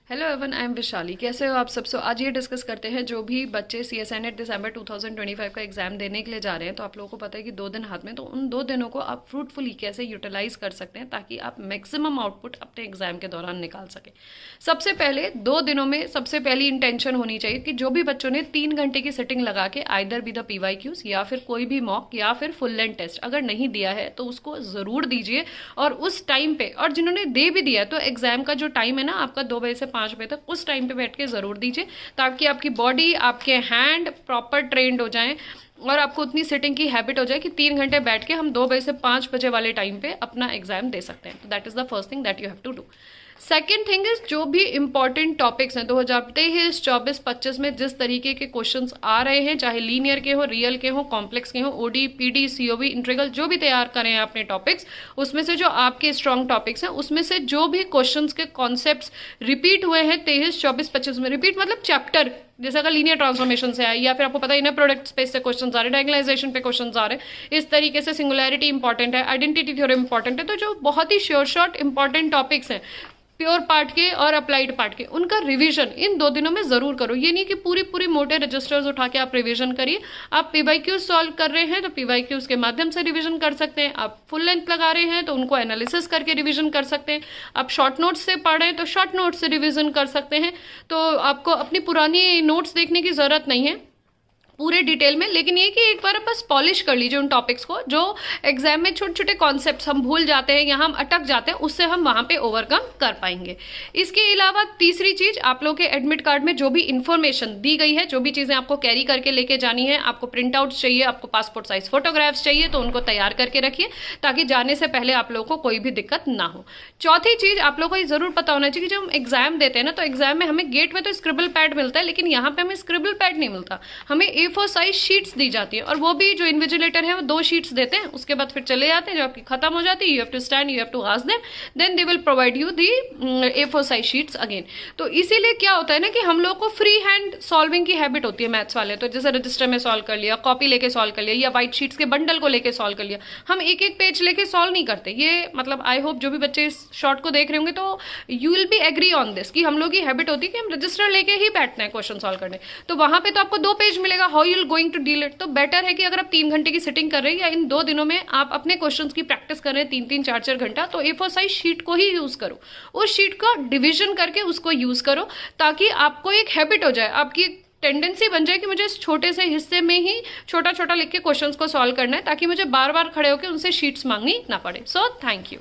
Hello Avon, I am Vishali. कैसे हो आप सब? आज ये डिस्कस करते हैं जो भी बच्चे CSNET दिसंबर 2025 का एग्जाम देने के लिए जा रहे हैं। तो आप लोगों को पता है कि 2 दिन हाथ में, तो उन 2 दिनों को आप फ्रूटफुली कैसे यूटिलाइज कर सकते हैं ताकि आप मैक्सिमम आउटपुट अपने एग्जाम के दौरान निकाल सकें। सबसे पहले 2 दिनों में सबसे पहली इंटेंशन होनी चाहिए कि जो भी बच्चों ने 3 घंटे की सिटिंग लगा के आइदर बी द PYQs या फिर कोई भी मॉक या फिर फुल लेंथ टेस्ट अगर नहीं दिया है तो उसको ज़रूर दीजिए। और उस टाइम पे, और जिन्होंने दे भी दिया तो एग्जाम का जो टाइम है ना आपका 2 बजे से 5 बजे तक, उस टाइम पे बैठ के ज़रूर दीजिए ताकि आपकी बॉडी, आपके हैंड प्रॉपर ट्रेंड हो जाएं और आपको उतनी सिटिंग की हैबिट हो जाए कि 3 घंटे बैठ के हम 2 बजे से 5 बजे वाले टाइम पे अपना एग्जाम दे सकते हैं। तो that is the first thing that you have to do. Second thing is, जो भी इंपॉर्टेंट टॉपिक्स हैं 2023, 24, 25 में जिस तरीके के क्वेश्चंस आ रहे हैं, चाहे लीनियर के हो, रियल के हो, कॉम्प्लेक्स के हो, OD, PD, COB, इंटीग्रल, जो भी तैयार करें हैं अपने टॉपिक्स, उसमें से जो आपके स्ट्रॉन्ग टॉपिक्स हैं उसमें से जो भी क्वेश्चंस के कॉन्सेप्ट्स रिपीट हुए हैं 23, 24, 25 में, रिपीट मतलब चैप्टर, जैसे अगर लीनियर ट्रांसफॉर्मेशन से आए या फिर आपको पता है इनर प्रोडक्ट स्पेस से क्वेश्चंस आ रहे हैं, डायगोनलाइजेशन पे क्वेश्चंस आ रहे हैं, इस तरीके से सिंगुलैरिटी इंपॉर्टेंट है, आइडेंटिटी थ्योरम इंपॉर्टेंट है। तो जो बहुत ही श्योर शॉर्ट इंपॉर्टेंट टॉपिक्स हैं प्योर पार्ट के और अप्लाइड पार्ट के, उनका रिवीजन इन 2 दिनों में जरूर करो। ये नहीं कि पूरी पूरी मोटे रजिस्टर्स उठा के आप रिवीजन करिए। आप PYQs सॉल्व कर रहे हैं तो PYQs के माध्यम से रिवीजन कर सकते हैं। आप फुल लेंथ लगा रहे हैं तो उनको एनालिसिस करके रिवीजन कर सकते हैं। आप शॉर्ट नोट्स से पढ़ रहे हैं तो शॉर्ट नोट्स से रिवीजन कर सकते हैं। तो आपको अपनी पुरानी नोट्स देखने की जरूरत नहीं है पूरे डिटेल में, लेकिन ये कि एक बार बस पॉलिश कर लीजिए उन टॉपिक्स को जो एग्जाम में छोटे छोटे कॉन्सेप्ट्स हम भूल जाते हैं या हम अटक जाते हैं, उससे हम वहां पे ओवरकम कर पाएंगे। इसके अलावा तीसरी चीज, आप लोग के एडमिट कार्ड में जो भी इंफॉर्मेशन दी गई है, जो भी चीजें आपको कैरी करके लेके जानी है, आपको प्रिंट आउट चाहिए, आपको पासपोर्ट साइज फोटोग्राफ्स चाहिए, तो उनको तैयार करके रखिए ताकि जाने से पहले आप लोगों को कोई भी दिक्कत ना हो। चौथी चीज, आप लोगों को ये जरूर पता होना चाहिए कि जब हम एग्जाम देते हैं ना, तो एग्जाम में हमें गेट में तो स्क्रिबल पैड मिलता है, लेकिन यहाँ पे हमें स्क्रिबल पैड नहीं मिलता, हमें A4 साइज शीट्स दी जाती है। और वो भी जो इन्विजिलेटर है वो 2 शीट्स देते हैं, उसके बाद फिर चले जाते हैं। जब आपकी खत्म हो जाती है, you have to stand, you have to ask them, then they will provide you the A4 size sheets again. तो इसीलिए क्या होता है ना कि हम लोग को फ्री हैंड सॉल्विंग की हैबिट होती है मैथ्स वाले, तो जैसे रजिस्टर में सॉल्व कर लिया, कॉपी लेके सॉल्व कर लिया, या व्हाइट शीट्स के बंडल को लेके सॉल्व कर लिया। हम एक एक पेज लेके सॉल्व नहीं करते। ये मतलब आई होप जो भी बच्चे इस शॉर्ट को देख रहे होंगे तो you will be agree on this कि हम लोग की हैबिट होती है कि हम रजिस्टर लेके ही बैठते हैं क्वेश्चन सॉल्व करने। तो वहां पे तो आपको 2 पेज मिलेगा, how you will going to deal it. तो बेटर है कि अगर आप 3 घंटे की सिटिंग कर रहे हैं या इन 2 दिनों में आप अपने क्वेश्चंस की प्रैक्टिस कर रहे हैं 3-3, 4-4 घंटा, तो A4 साइज शीट को ही यूज करो। उस शीट का डिवीजन करके उसको यूज करो ताकि आपको एक हैबिट हो जाए, आपकी टेंडेंसी बन जाए कि मुझे इस छोटे से हिस्से में ही छोटा छोटा लिख के क्वेश्चंस को सॉल्व करना है ताकि मुझे बार बार खड़े होकर उनसे शीट्स मांगनी ना पड़े। So thank you.